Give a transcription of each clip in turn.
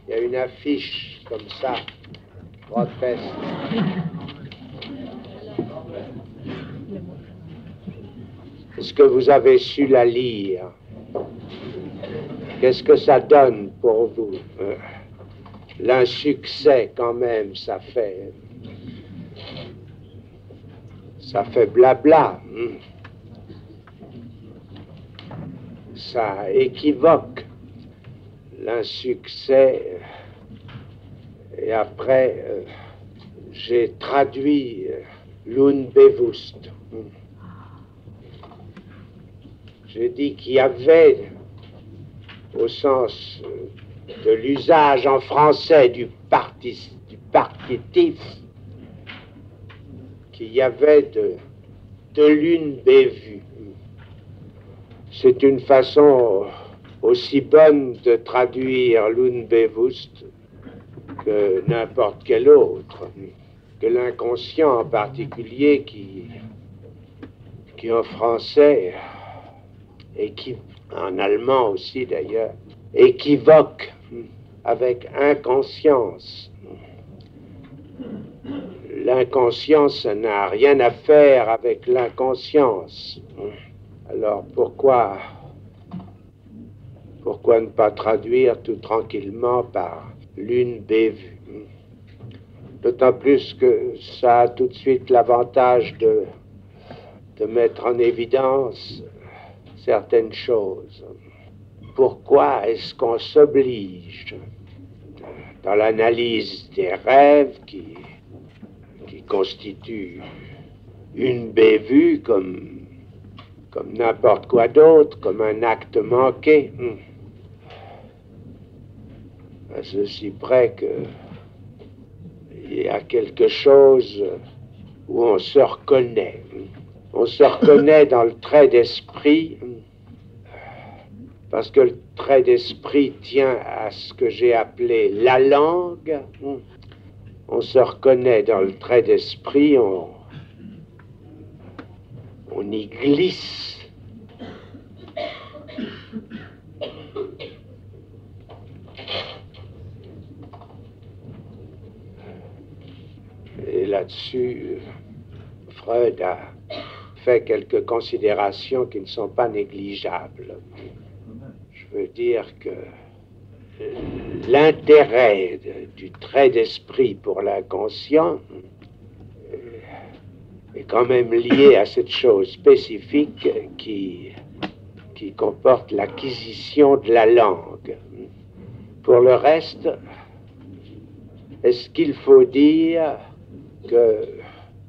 Il y a une affiche comme ça, grotesque. Est-ce que vous avez su la lire? Qu'est-ce que ça donne pour vous? L'insuccès, quand même, ça fait blabla. Ça équivoque l'insuccès. Et après, j'ai traduit l'unbewusst. J'ai dit qu'il y avait, au sens de l'usage en français du partitif, qu'il y avait de l'unbewusst. C'est une façon aussi bonne de traduire l'unbewusst que n'importe quelle autre, que l'inconscient en particulier qui en français, et qui en allemand aussi d'ailleurs, équivoque avec inconscience. L'inconscience, ça n'a rien à faire avec l'inconscience. Alors pourquoi ne pas traduire tout tranquillement par l'unbewusst? D'autant plus que ça a tout de suite l'avantage de mettre en évidence certaines choses. Pourquoi est-ce qu'on s'oblige, dans l'analyse des rêves qui constituent une bévue comme n'importe quoi d'autre, comme un acte manqué, à ceci près qu'il y a quelque chose où on se reconnaît. On se reconnaît dans le trait d'esprit, parce que le trait d'esprit tient à ce que j'ai appelé la langue. On se reconnaît dans le trait d'esprit, on y glisse. Et là-dessus, Freud a fait quelques considérations qui ne sont pas négligeables. Je veux dire que l'intérêt du trait d'esprit pour l'inconscient est quand même lié à cette chose spécifique qui comporte l'acquisition de la langue. Pour le reste, est-ce qu'il faut dire que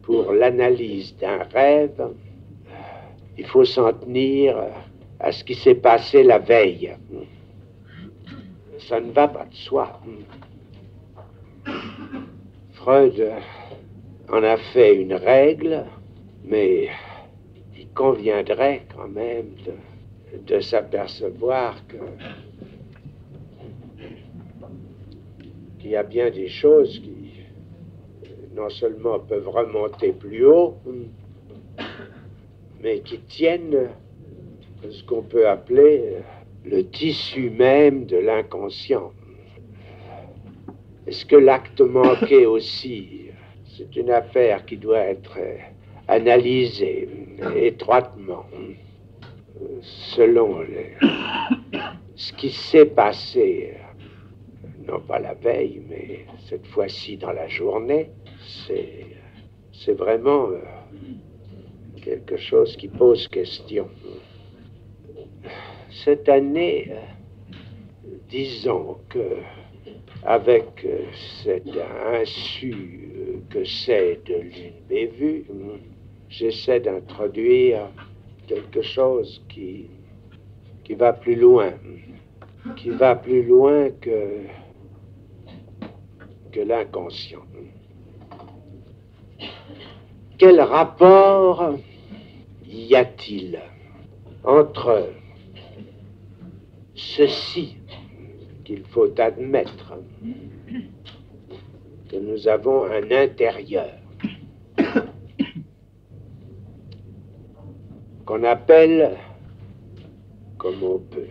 pour l'analyse d'un rêve, il faut s'en tenir à ce qui s'est passé la veille? Ça ne va pas de soi. Freud en a fait une règle, mais il conviendrait quand même de s'apercevoir qu'il y a bien des choses qui non seulement peuvent remonter plus haut, mais qui tiennent à ce qu'on peut appeler le tissu même de l'inconscient. Est-ce que l'acte manqué aussi, c'est une affaire qui doit être analysée étroitement selon ce qui s'est passé, non pas la veille, mais cette fois-ci dans la journée. C'est vraiment quelque chose qui pose question. Cette année, disons que avec cet insu que c'est de l'unbewusst, j'essaie d'introduire quelque chose qui va plus loin, que l'inconscient. Quel rapport y a-t-il entre ceci qu'il faut admettre, que nous avons un intérieur qu'on appelle, comme on peut,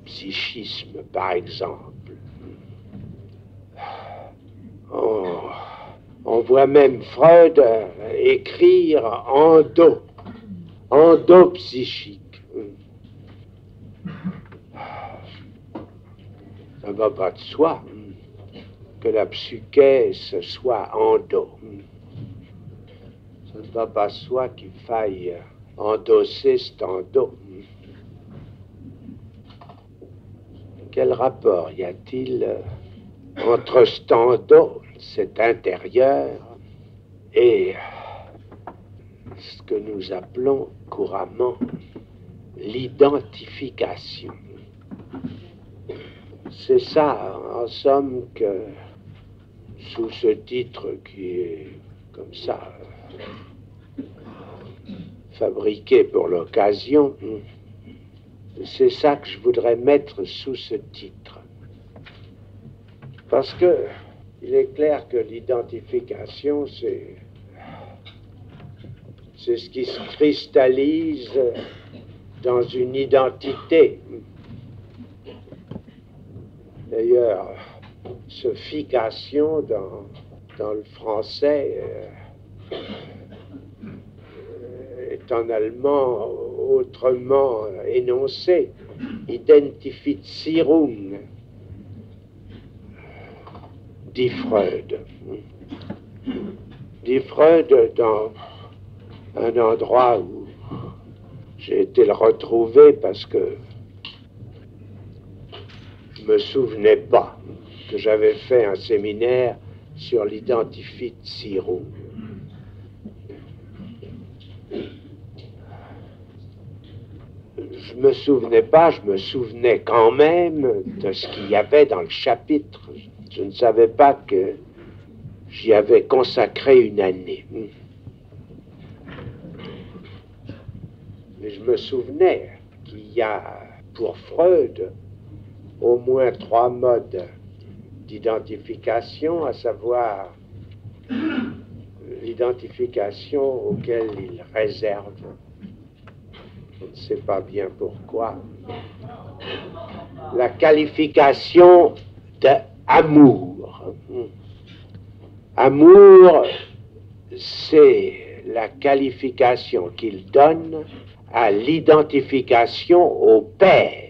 psychisme par exemple, On voit même Freud écrire endopsychique. Ça ne va pas de soi que la psyché ce soit endo. Ça ne va pas de soi qu'il faille endosser cet endo. Quel rapport y a-t-il entre cet endo, cet intérieur, et ce que nous appelons couramment l'identification? C'est ça, en somme, que sous ce titre qui est comme ça, fabriqué pour l'occasion, c'est ça que je voudrais mettre sous ce titre. Parce que il est clair que l'identification, c'est ce qui se cristallise dans une identité. D'ailleurs, ce fication dans le français est en allemand autrement énoncé. Identifizierung, dit Freud. Dit Freud dans un endroit où j'ai été le retrouver parce que je me souvenais pas que j'avais fait un séminaire sur l'identification. Je me souvenais pas, je me souvenais quand même de ce qu'il y avait dans le chapitre. Je ne savais pas que j'y avais consacré une année. Mais je me souvenais qu'il y a pour Freud au moins 3 modes d'identification, à savoir l'identification auquel il réserve, je ne sais pas bien pourquoi, la qualification d'amour. Amour, c'est la qualification qu'il donne à l'identification au père.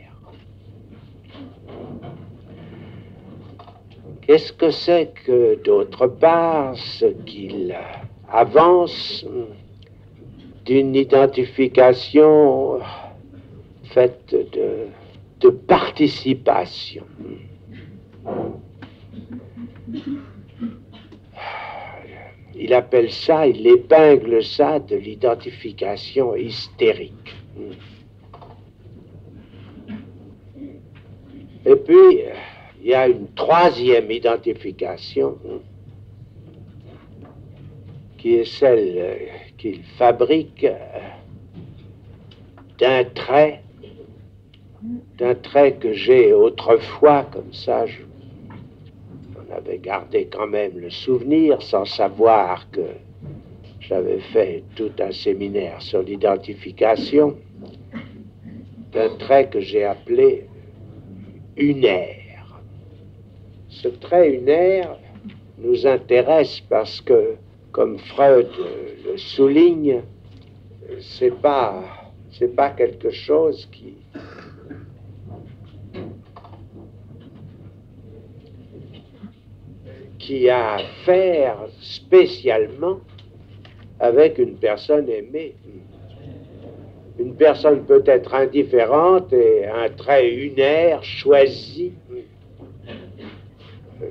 Qu'est-ce que c'est que, d'autre part, ce qu'il avance d'une identification faite de participation? Il appelle ça, il épingle ça de l'identification hystérique. Et puis, il y a une 3e identification qui est celle qu'il fabrique d'un trait que j'ai autrefois, comme ça, j'en avais gardé quand même le souvenir, sans savoir que j'avais fait tout un séminaire sur l'identification, d'un trait que j'ai appelé unaire. Ce trait unaire nous intéresse parce que, comme Freud le souligne, c'est pas quelque chose qui a à faire spécialement avec une personne aimée. Une personne peut être indifférente et un trait unaire choisi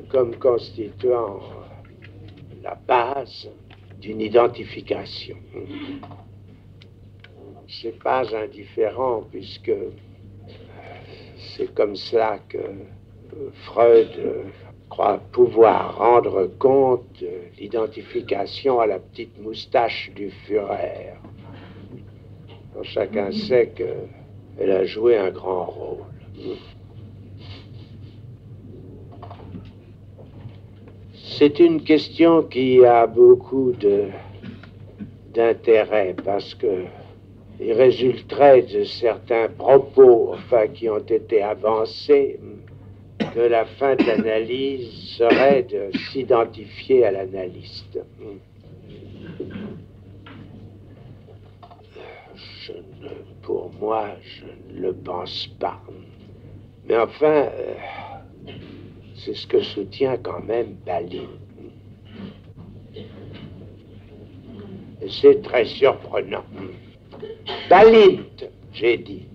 comme constituant la base d'une identification. C'est pas indifférent puisque c'est comme cela que Freud croit pouvoir rendre compte de l'identification à la petite moustache du Führer. Donc chacun sait qu'elle a joué un grand rôle. C'est une question qui a beaucoup d'intérêt parce que il résulterait de certains propos, qui ont été avancés, que la fin de l'analyse serait de s'identifier à l'analyste. Pour moi, je ne le pense pas. Mais enfin, c'est ce que soutient quand même Balint. Et c'est très surprenant. Balint, j'ai dit.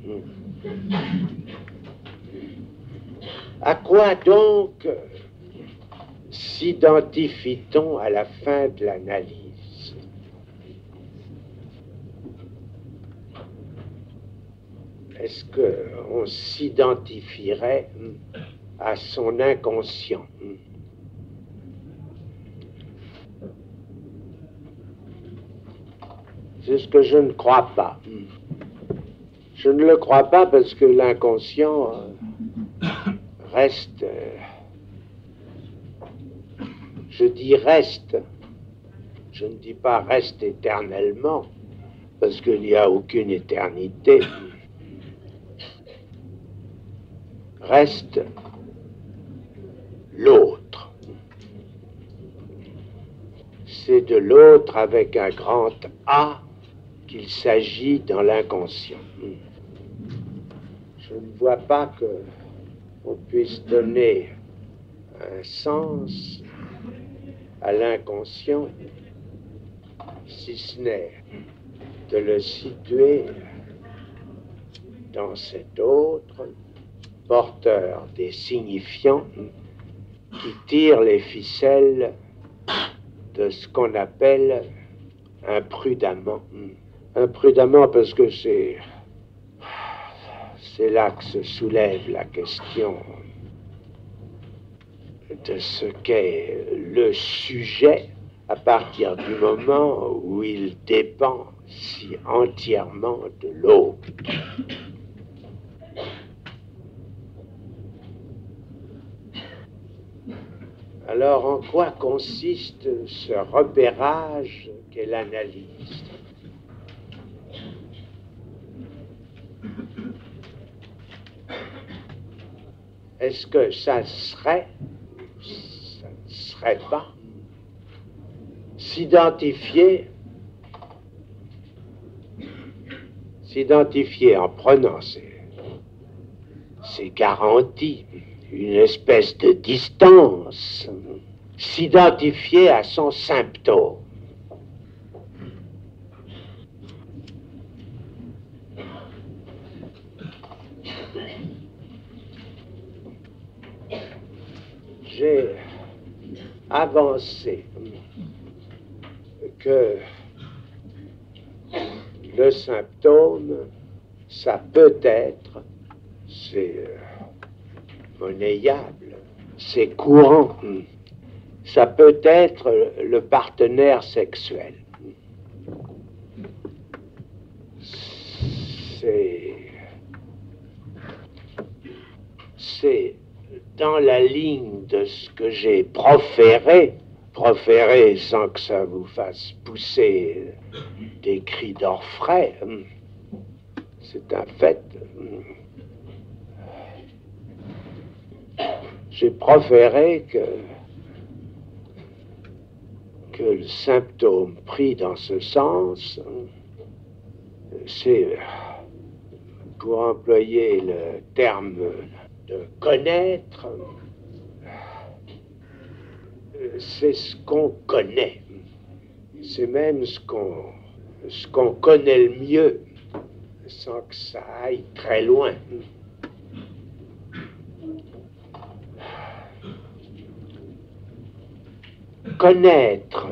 À quoi donc s'identifie-t-on à la fin de l'analyse? Est-ce qu'on s'identifierait à son inconscient? C'est ce que je ne crois pas. Je ne le crois pas parce que l'inconscient reste, je dis reste, je ne dis pas reste éternellement, parce qu'il n'y a aucune éternité. Reste l'autre. C'est de l'autre avec un grand A qu'il s'agit dans l'inconscient. Je ne vois pas qu'on puisse donner un sens à l'inconscient, si ce n'est de le situer dans cet autre, porteur des signifiants, qui tire les ficelles de ce qu'on appelle imprudemment. Imprudemment parce que c'est là que se soulève la question de ce qu'est le sujet à partir du moment où il dépend si entièrement de l'autre. Alors, en quoi consiste ce repérage qu'est l'analyse? Est-ce que ça ne serait pas s'identifier en prenant ces garanties, une espèce de distance, s'identifier à son symptôme. J'ai avancé que le symptôme, ça peut être, c'est monnayable, c'est courant, ça peut être le partenaire sexuel. C'est dans la ligne de ce que j'ai proféré sans que ça vous fasse pousser des cris d'orfraie, c'est un fait. J'ai proféré que le symptôme pris dans ce sens, c'est, pour employer le terme de connaître, c'est ce qu'on connaît. C'est même ce qu'on connaît le mieux, sans que ça aille très loin. Connaître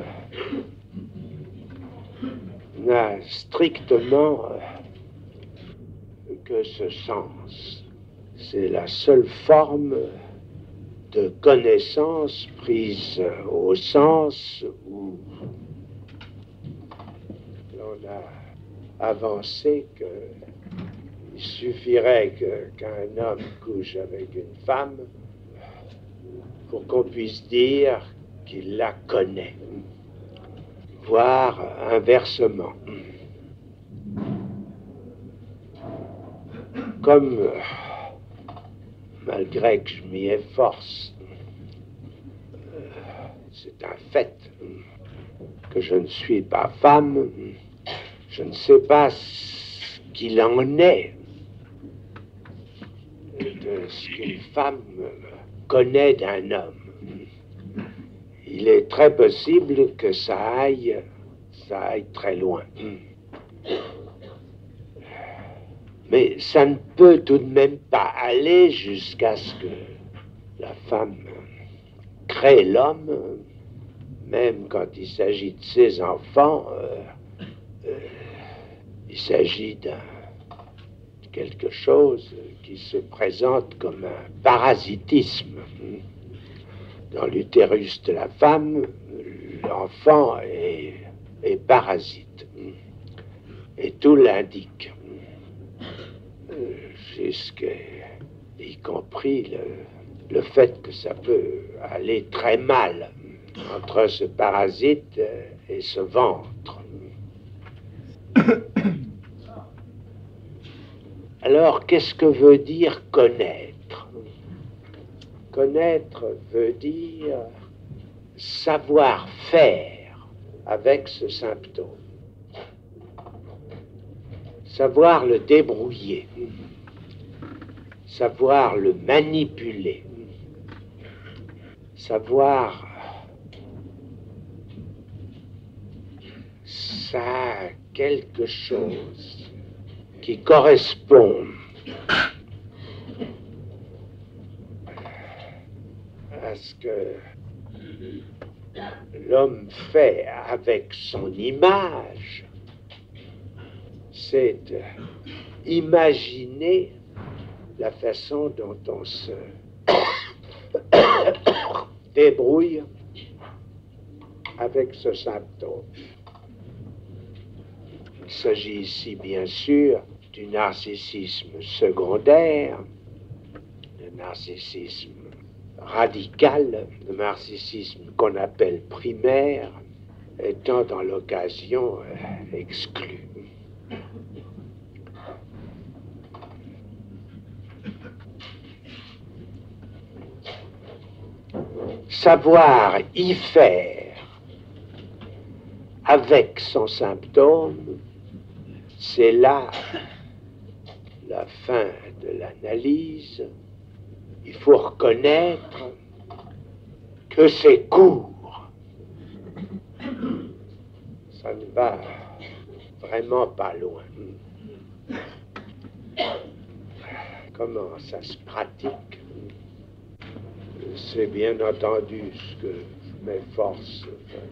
n'a strictement que ce sens. C'est la seule forme de connaissance prise au sens où l'on a avancé qu'il suffirait qu'un homme couche avec une femme pour qu'on puisse dire qu'il la connaît, voire inversement. Comme malgré que je m'y efforce. C'est un fait que je ne suis pas femme. Je ne sais pas ce qu'il en est de ce qu'une femme connaît d'un homme. Il est très possible que ça aille très loin. Mais ça ne peut tout de même pas aller jusqu'à ce que la femme crée l'homme, même quand il s'agit de ses enfants. Il s'agit d'un quelque chose qui se présente comme un parasitisme. Dans l'utérus de la femme, l'enfant est parasite. Et tout l'indique. Y compris le fait que ça peut aller très mal entre ce parasite et ce ventre. Alors, qu'est-ce que veut dire connaître? Connaître veut dire savoir faire avec ce symptôme. Savoir le débrouiller. Savoir le manipuler. Savoir... Ça a quelque chose qui correspond à ce que l'homme fait avec son image, c'est imaginer la façon dont on se débrouille avec ce symptôme. Il s'agit ici, bien sûr, du narcissisme secondaire, le narcissisme radical, le narcissisme qu'on appelle primaire, étant dans l'occasion exclu. Savoir y faire avec son symptôme, c'est là la fin de l'analyse. Il faut reconnaître que c'est court. Ça ne va vraiment pas loin. Comment ça se pratique? C'est bien entendu ce que je m'efforce,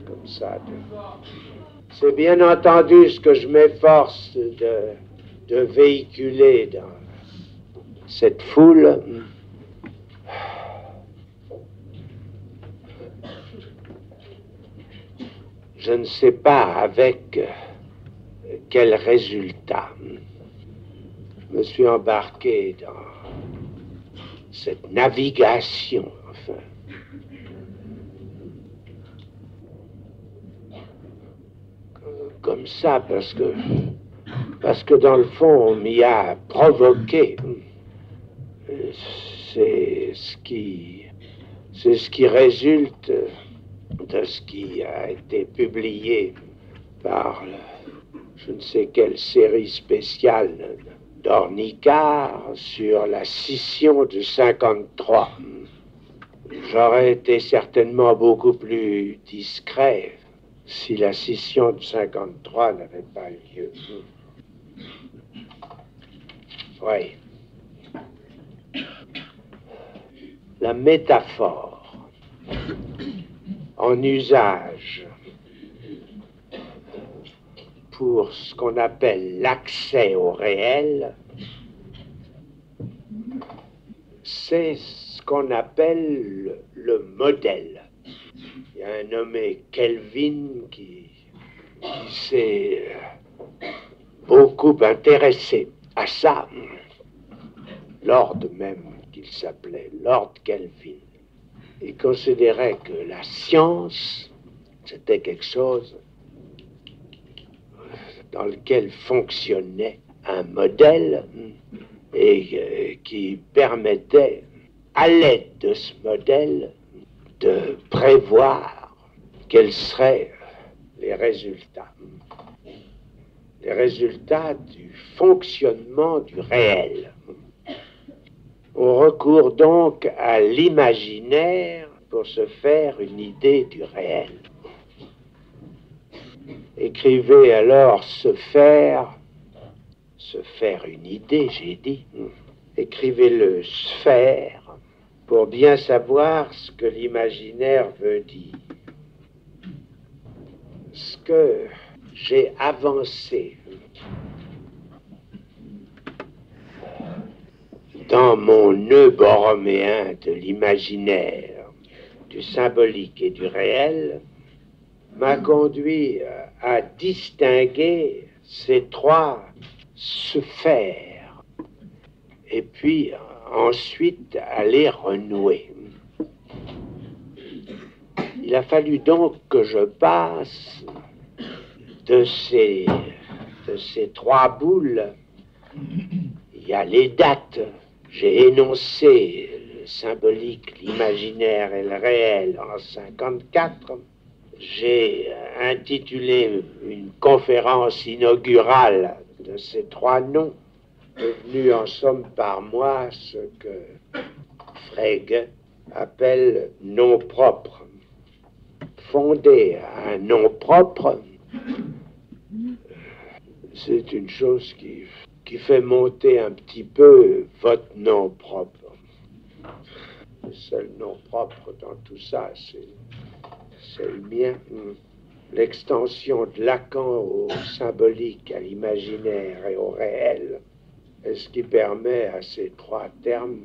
comme ça, c'est bien entendu ce que je m'efforce de véhiculer dans cette foule. Je ne sais pas avec quel résultat. Je me suis embarqué dans cette navigation, enfin. Comme ça, parce que dans le fond, on m'y a provoqué. C'est ce qui résulte de ce qui a été publié par je ne sais quelle série spéciale d'Ornicart sur la scission de 53. J'aurais été certainement beaucoup plus discret si la scission de 53 n'avait pas eu lieu. Oui. La métaphore en usage pour ce qu'on appelle l'accès au réel, c'est ce qu'on appelle le modèle. Il y a un nommé Kelvin qui s'est beaucoup intéressé à ça. Lord même, qu'il s'appelait Lord Kelvin. Il considérait que la science, c'était quelque chose dans lequel fonctionnait un modèle et qui permettait à l'aide de ce modèle, de prévoir quels seraient les résultats du fonctionnement du réel. On recourt donc à l'imaginaire pour se faire une idée du réel. Écrivez alors se faire une idée, j'ai dit. Écrivez-le sphère pour bien savoir ce que l'imaginaire veut dire. Ce que j'ai avancé dans mon nœud borroméen de l'imaginaire, du symbolique et du réel, m'a conduit à distinguer ces trois sphères et puis ensuite à les renouer. Il a fallu donc que je passe de ces trois boules. Il y a les dates. J'ai énoncé le symbolique, l'imaginaire et le réel en 1954. J'ai intitulé une conférence inaugurale de ces trois noms, devenu en somme par moi ce que Frege appelle nom propre. Fonder un nom propre, c'est une chose qui fait monter un petit peu votre nom propre. Le seul nom propre dans tout ça, c'est le mien. L'extension de Lacan au symbolique, à l'imaginaire et au réel, est ce qui permet à ces trois termes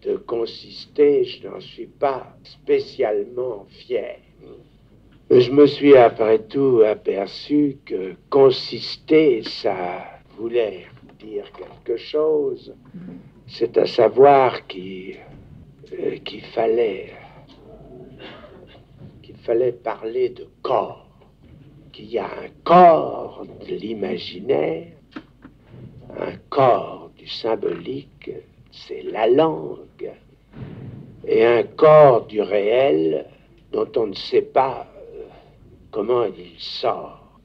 de consister. Je n'en suis pas spécialement fier. Je me suis après tout aperçu que consister, ça voulait dire quelque chose. C'est à savoir qu'il fallait parler de corps, qu'il y a un corps de l'imaginaire, un corps du symbolique, c'est la langue, et un corps du réel dont on ne sait pas comment il sort.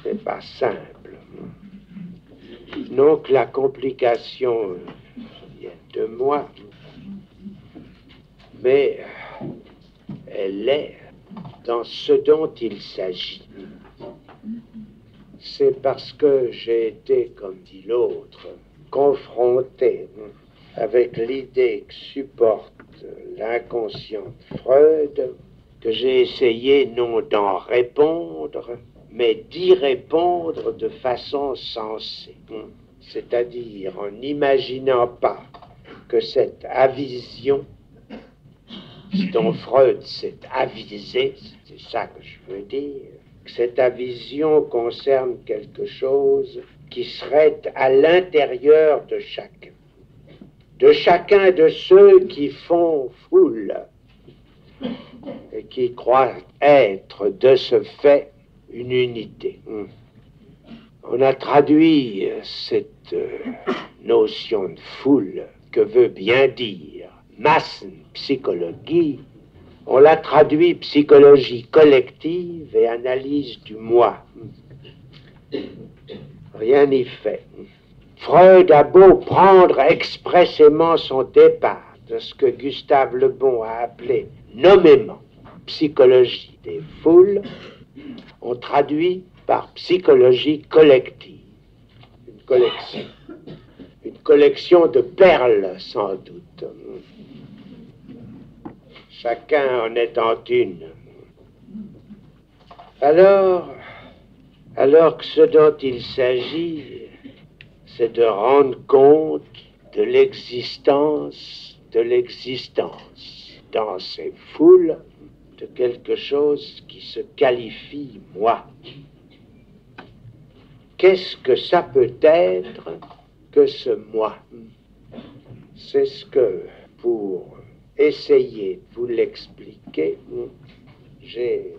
C'est pas simple. Donc la complication vient de moi, mais elle est dans ce dont il s'agit. C'est parce que j'ai été, comme dit l'autre, confronté avec l'idée que supporte l'inconscient de Freud, que j'ai essayé non d'en répondre, mais d'y répondre de façon sensée. C'est-à-dire en n'imaginant pas que cette avision dont Freud s'est avisé, c'est ça que je veux dire, que cette avision concerne quelque chose qui serait à l'intérieur de chacun de ceux qui font foule et qui croient être de ce fait une unité. On a traduit cette notion de foule que veut bien dire Massenpsychologie, on l'a traduit psychologie collective et analyse du moi. Rien n'y fait. Freud a beau prendre expressément son départ de ce que Gustave Le Bon a appelé nommément psychologie des foules, on traduit par psychologie collective. Une collection de perles, sans doute. Chacun en étant une. Alors que ce dont il s'agit, c'est de rendre compte de l'existence dans ces foules de quelque chose qui se qualifie moi. Qu'est-ce que ça peut être que ce moi? C'est ce que, pour essayer de vous l'expliquer, j'ai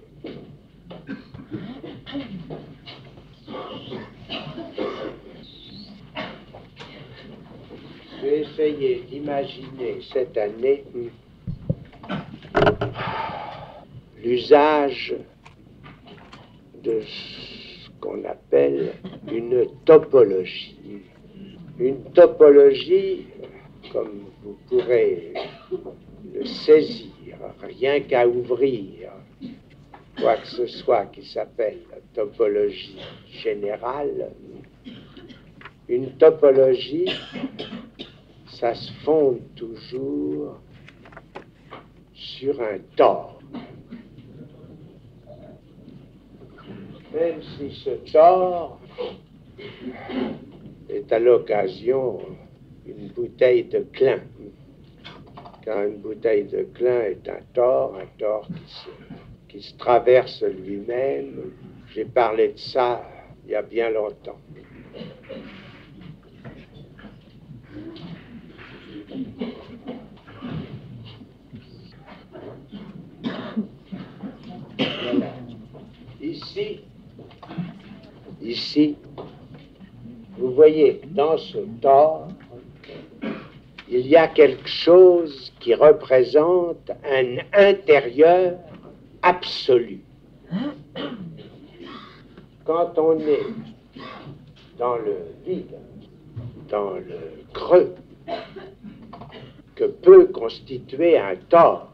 Je vais essayer d'imaginer cette année l'usage de ce qu'on appelle une topologie. Une topologie, comme vous pourrez le saisir, rien qu'à ouvrir quoi que ce soit qui s'appelle la topologie générale, une topologie, ça se fonde toujours sur un tore. Même si ce tore est à l'occasion une bouteille de clin. Car une bouteille de clin est un tore qui se traverse lui-même. J'ai parlé de ça il y a bien longtemps. Voilà. Ici, vous voyez, dans ce tore, il y a quelque chose qui représente un intérieur absolu. Quand on est dans le vide, dans le creux, que peut constituer un tore,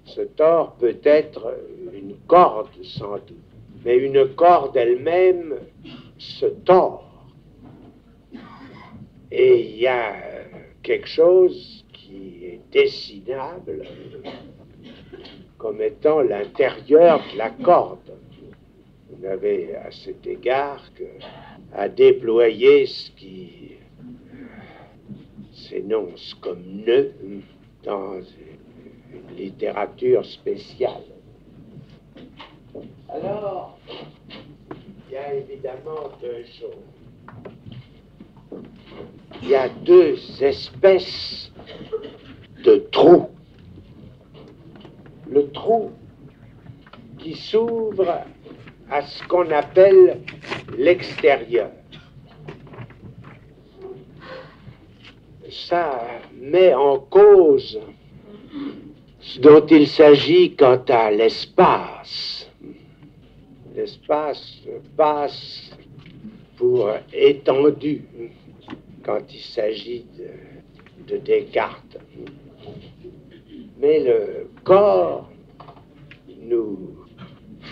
ce tore peut être une corde sans doute, mais une corde elle-même se tord. Et il y a quelque chose qui est dessinable comme étant l'intérieur de la corde. Vous n'avez à cet égard qu'à déployer ce qui s'énonce comme nœud dans une littérature spéciale. Alors, il y a évidemment deux choses. Il y a deux espèces de trous. Le trou qui s'ouvre à ce qu'on appelle l'extérieur. Ça met en cause ce dont il s'agit quant à l'espace. L'espace passe pour étendu quand il s'agit de Descartes. Mais le corps nous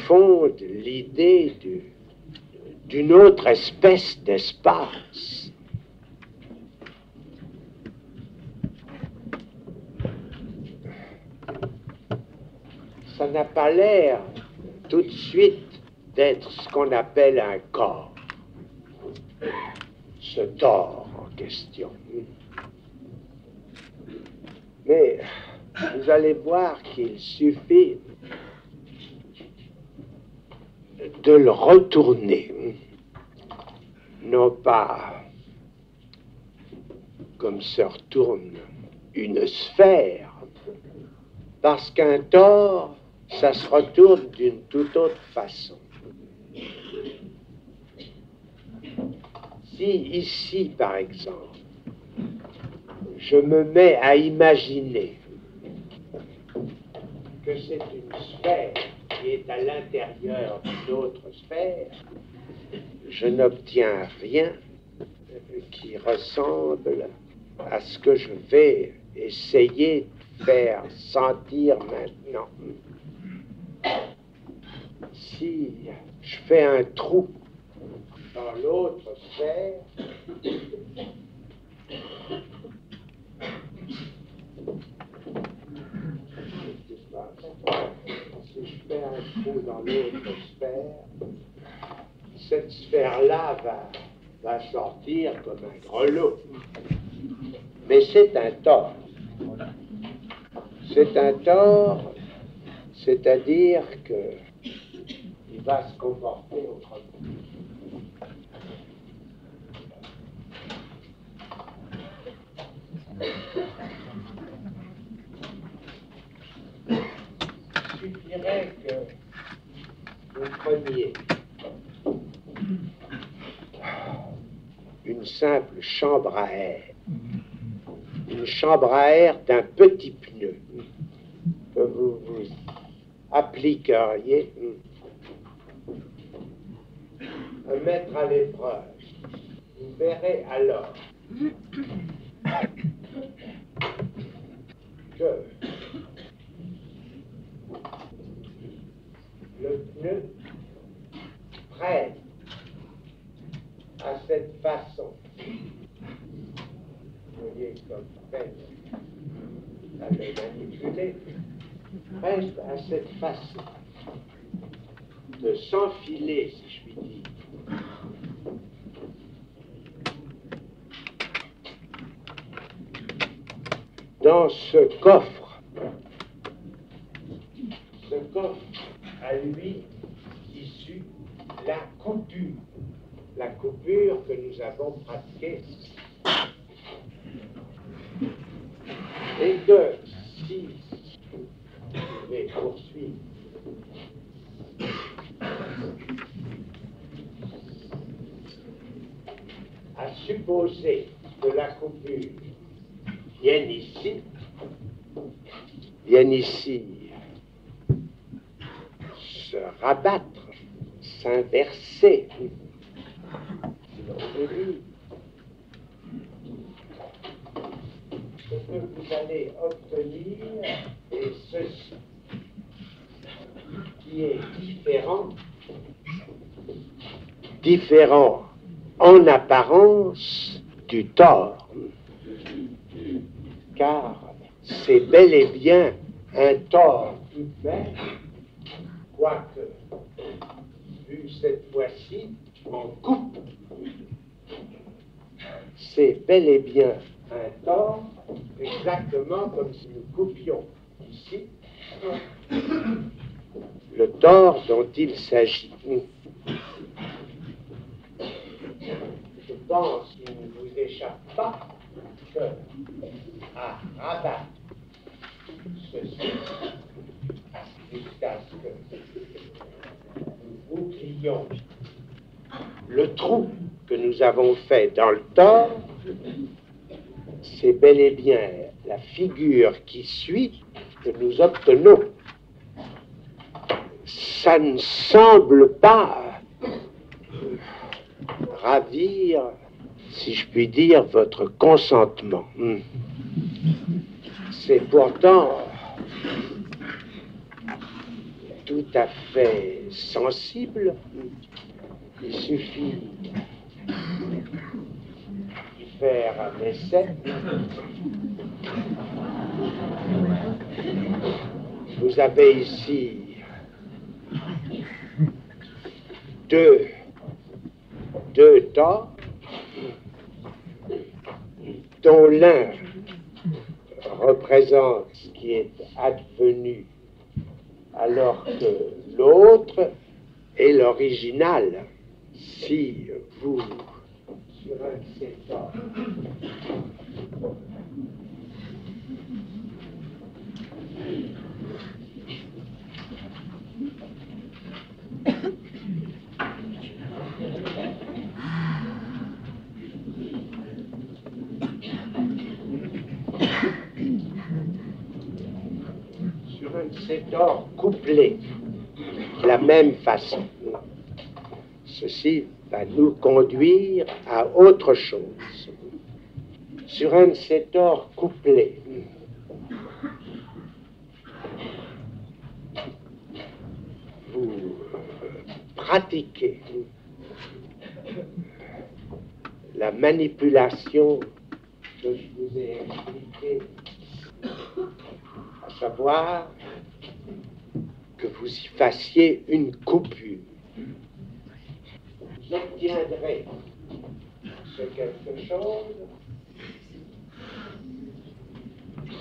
fonde l'idée d'une autre espèce d'espace. Ça n'a pas l'air tout de suite d'être ce qu'on appelle un corps, ce tore en question. Mais vous allez voir qu'il suffit de le retourner, non pas comme se retourne une sphère, parce qu'un tore, ça se retourne d'une toute autre façon. Si ici, par exemple, je me mets à imaginer que c'est une sphère qui est à l'intérieur d'une autre sphère, je n'obtiens rien qui ressemble à ce que je vais essayer de faire sentir maintenant. Si je fais un trou dans l'autre sphère, si je fais un trou dans l'autre sphère, cette sphère-là va sortir comme un grelot. Mais c'est un tore. C'est un tore, c'est-à-dire qu'il va se comporter autrement. Il suffirait que vous preniez une simple chambre à air. Une chambre à air d'un petit pneu que vous appliqueriez à mettre à l'épreuve. Vous verrez alors que le pneu prête à cette façon. Vous voyez comme peine à le manipuler, prête à cette façon de s'enfiler, si je puis dire. Dans ce coffre a lui issu la coupure que nous avons pratiquée. Et que si je vais poursuivre à supposer que la coupure vienne ici se rabattre, s'inverser. Ce que vous allez obtenir est ceci, qui est différent en apparence du tort, car c'est bel et bien un tort tout de même, quoique, vu cette fois-ci, en coupe, c'est bel et bien un tort, exactement comme si nous coupions ici le tort dont il s'agit. Je pense qu'il ne vous échappe pas que à rabattre ceci jusqu'à ce que nous bouclions le trou que nous avons fait dans le tort, c'est bel et bien la figure qui suit que nous obtenons. Ça ne semble pas ravir, si je puis dire, votre consentement. C'est pourtant tout à fait sensible. Il suffit de faire un essai. Vous avez ici deux torts, dont l'un représente ce qui est advenu alors que l'autre est l'original. Si vous, sur un de ces torts, cet or couplé de la même façon. Ceci va nous conduire à autre chose. Sur un de ces torts couplés, vous pratiquez la manipulation que je vous ai expliquée, à savoir que vous y fassiez une coupure. Vous obtiendrez ce quelque chose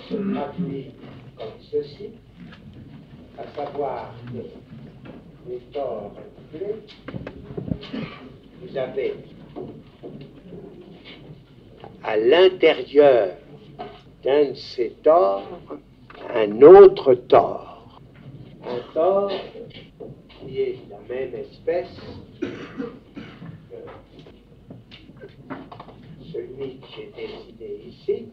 se traduit comme ceci, à savoir que les torts couplés, vous avez à l'intérieur d'un de ces torts un autre tort. Un tort qui est de la même espèce celui que j'ai dessiné ici,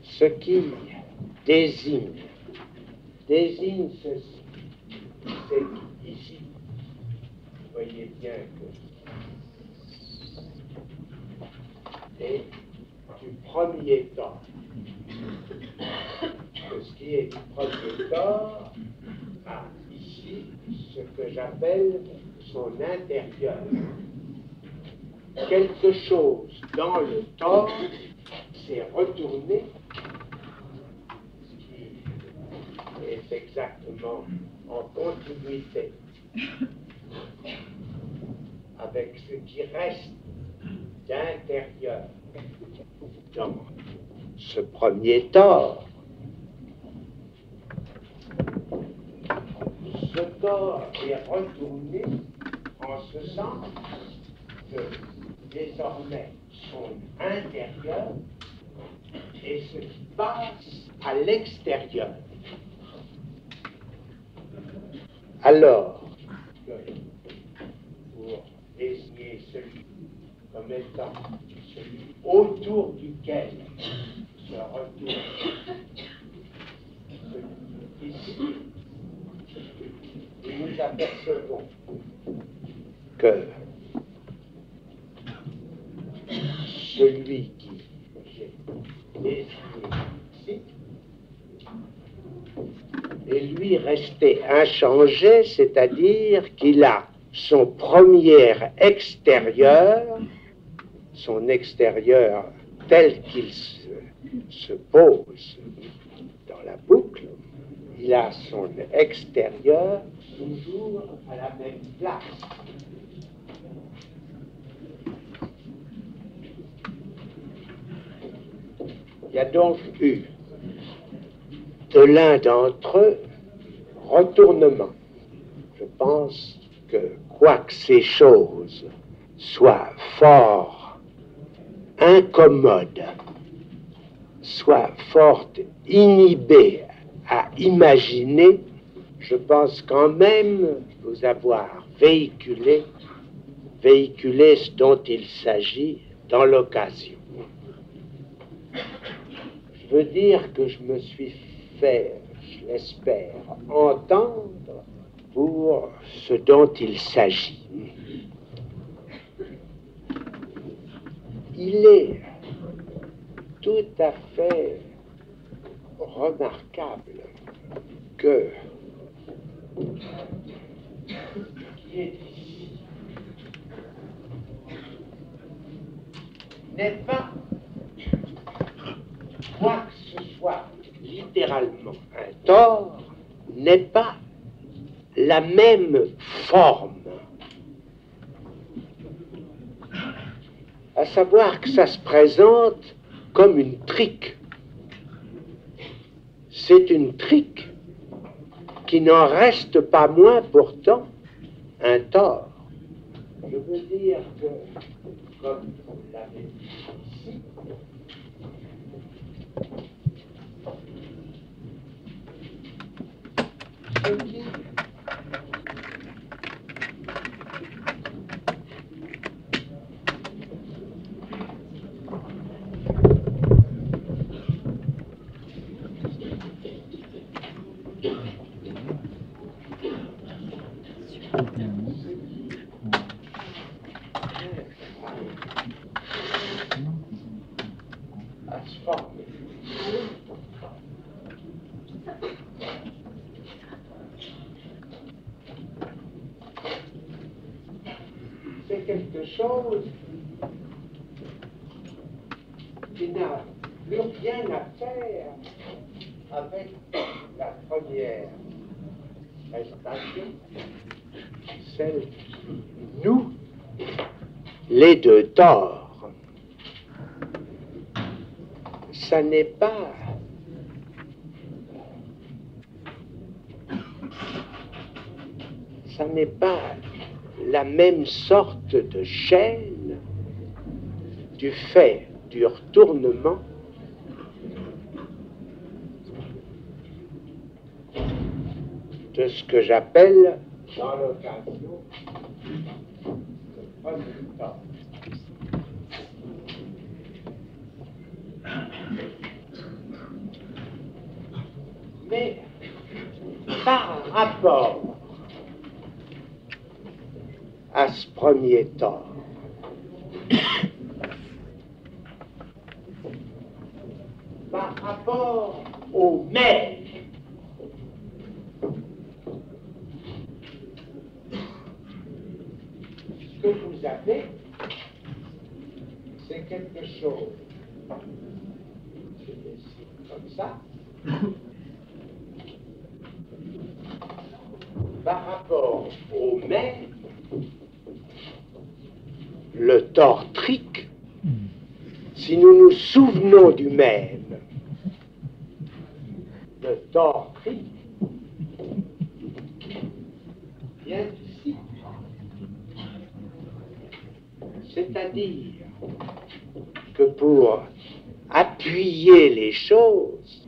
ce qui désigne ceci. C'est qu'ici, vous voyez bien que et du premier temps, que ce qui est du premier temps a ici ce que j'appelle son intérieur. Quelque chose dans le temps s'est retourné, ce qui est exactement en continuité avec ce qui reste d'intérieur dans ce premier temps. Ce corps est retourné en ce sens que désormais son intérieur est ce qui passe à l'extérieur. Alors, pour désigner celui comme étant celui autour duquel se retourne celui ici, et nous apercevons que celui qui j'ai désigné ici est lui resté inchangé, c'est-à-dire qu'il a son premier extérieur, son extérieur tel qu'il se pose dans la boucle, il a son extérieur toujours à la même place. Il y a donc eu de l'un d'entre eux retournement. Je pense que quoique ces choses soient fort incommodes, soient fort inhibées à imaginer, je pense quand même vous avoir véhiculé ce dont il s'agit dans l'occasion. Je veux dire que je me suis fait, je l'espère, entendre pour ce dont il s'agit. Il est tout à fait remarquable que ce qui est ici n'est pas, quoi que ce soit littéralement un tort, n'est pas la même forme. À savoir que ça se présente comme une trique. C'est une trique qui n'en reste pas moins pourtant un tort. Je veux dire que, comme vous l'avez dit ici, ce qui à se former. C'est quelque chose qui n'a plus rien à faire avec la première prestation, celle qui nous, les deux torts. Ça n'est pas la même sorte de chaîne du fait du retournement de ce que j'appelle dans l'occasion le premier tort. Mais par rapport à ce premier tort, par rapport au maître, ce que vous avez, c'est quelque chose, je dessine comme ça, par rapport au maître, le tort trique, si nous nous souvenons du même, le tort trique vient d'ici. C'est-à-dire que pour appuyer les choses,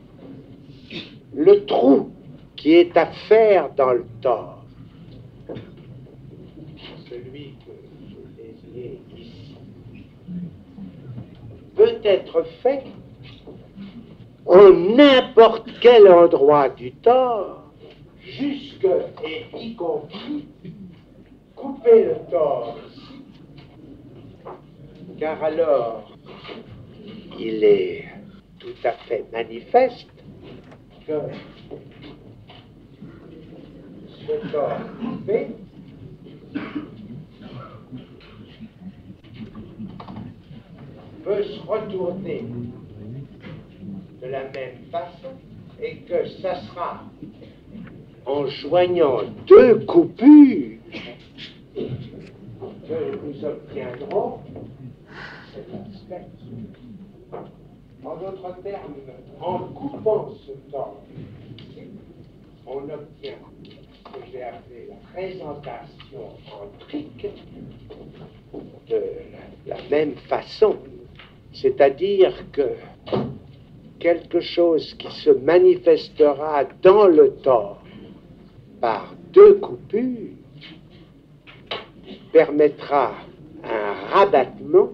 le trou qui est à faire dans le tort, celui que je désignais ici, peut être fait en n'importe quel endroit du tort, jusque et y compris couper le tort ici, car alors il est tout à fait manifeste que ce tort coupé peut se retourner de la même façon et que ça sera en joignant deux coupures que nous obtiendrons cet aspect. En d'autres termes, en coupant ce tort, on obtient ce que j'ai appelé la présentation en trique de la même façon. C'est-à-dire que quelque chose qui se manifestera dans le tort par deux coupures permettra un rabattement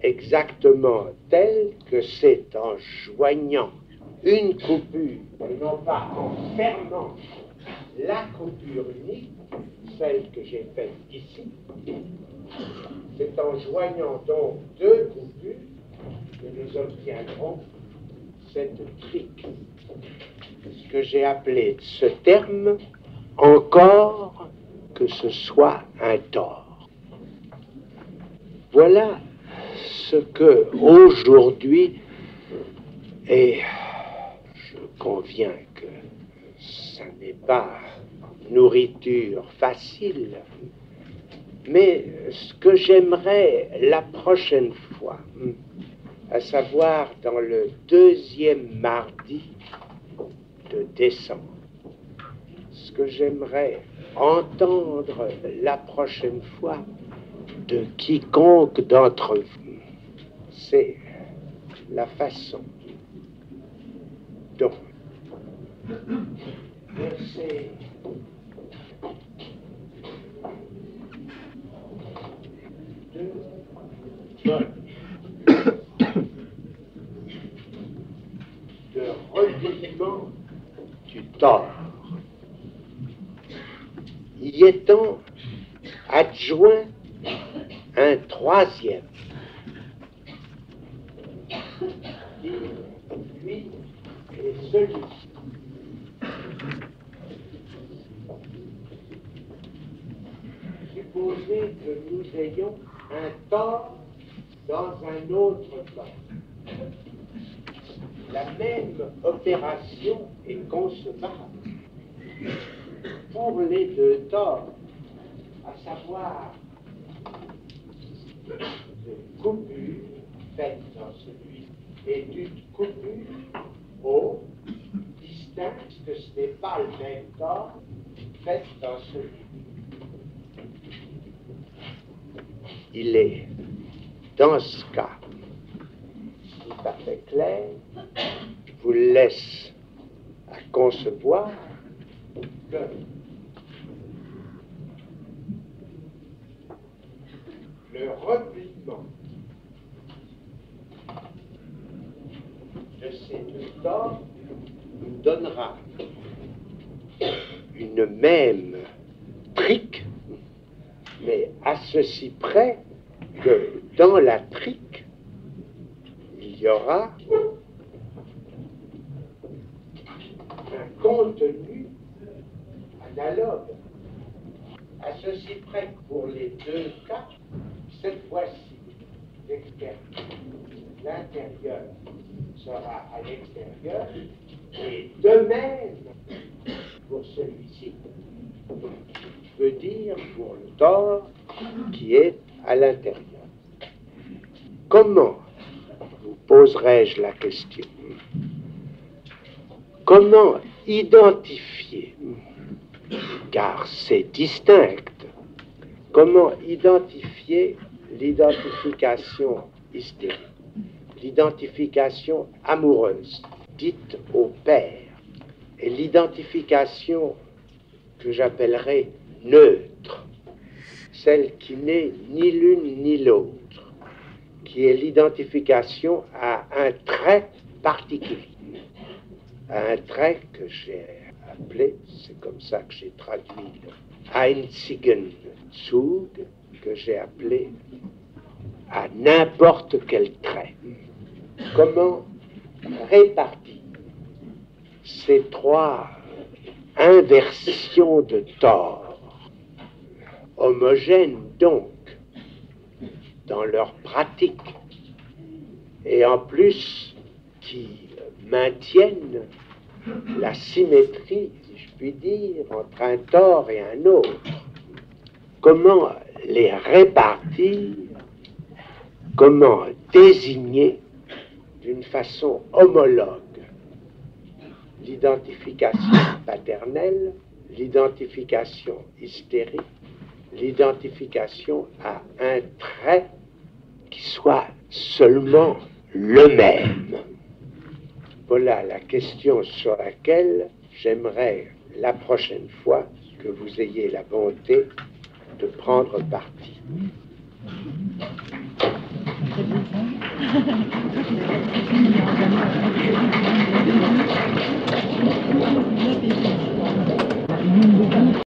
exactement tel que c'est en joignant une coupure et non pas en fermant la coupure unique, celle que j'ai faite ici. C'est en joignant donc deux coupures que nous obtiendrons cette trique. Ce que j'ai appelé ce terme, encore que ce soit un tort. Voilà ce que aujourd'hui, et je conviens que ça n'est pas nourriture facile, mais ce que j'aimerais la prochaine fois, à savoir dans le deuxième mardi de décembre, ce que j'aimerais entendre la prochaine fois de quiconque d'entre vous, c'est la façon dont c'est de recueillement du tort, y étant adjoint un troisième, qui, lui, est celui-ci. Supposez que nous ayons un tort dans un autre temps. La même opération est concevable pour les deux torts, à savoir une coupure faite dans celui et d'une coupure au distinct que ce n'est pas le même tort faite dans celui. Il est dans ce cas tout à fait clair. Je vous laisse à concevoir que le repliement de ces deux torts nous donnera une même trique, mais à ceci près que dans la trique, il y aura un contenu analogue. À ceci près que pour les deux cas, cette fois-ci, l'intérieur sera à l'extérieur, et de même pour celui-ci. Je veux dire pour le tort qui est à l'intérieur. Comment, vous poserai-je la question, comment identifier, car c'est distinct, comment identifier l'identification hystérique, l'identification amoureuse, dite au père, et l'identification que j'appellerais neutre, celle qui n'est ni l'une ni l'autre, qui est l'identification à un trait particulier, à un trait que j'ai appelé, c'est comme ça que j'ai traduit le einzigen Zug, que j'ai appelé à n'importe quel trait. Comment répartir ces trois inversions de tort, homogènes donc dans leur pratique, et en plus qui maintiennent la symétrie, si je puis dire, entre un tort et un autre. Comment les répartir, comment désigner d'une façon homologue l'identification paternelle, l'identification hystérique, l'identification à un trait qui soit seulement le même. Voilà la question sur laquelle j'aimerais la prochaine fois que vous ayez la bonté de prendre parti.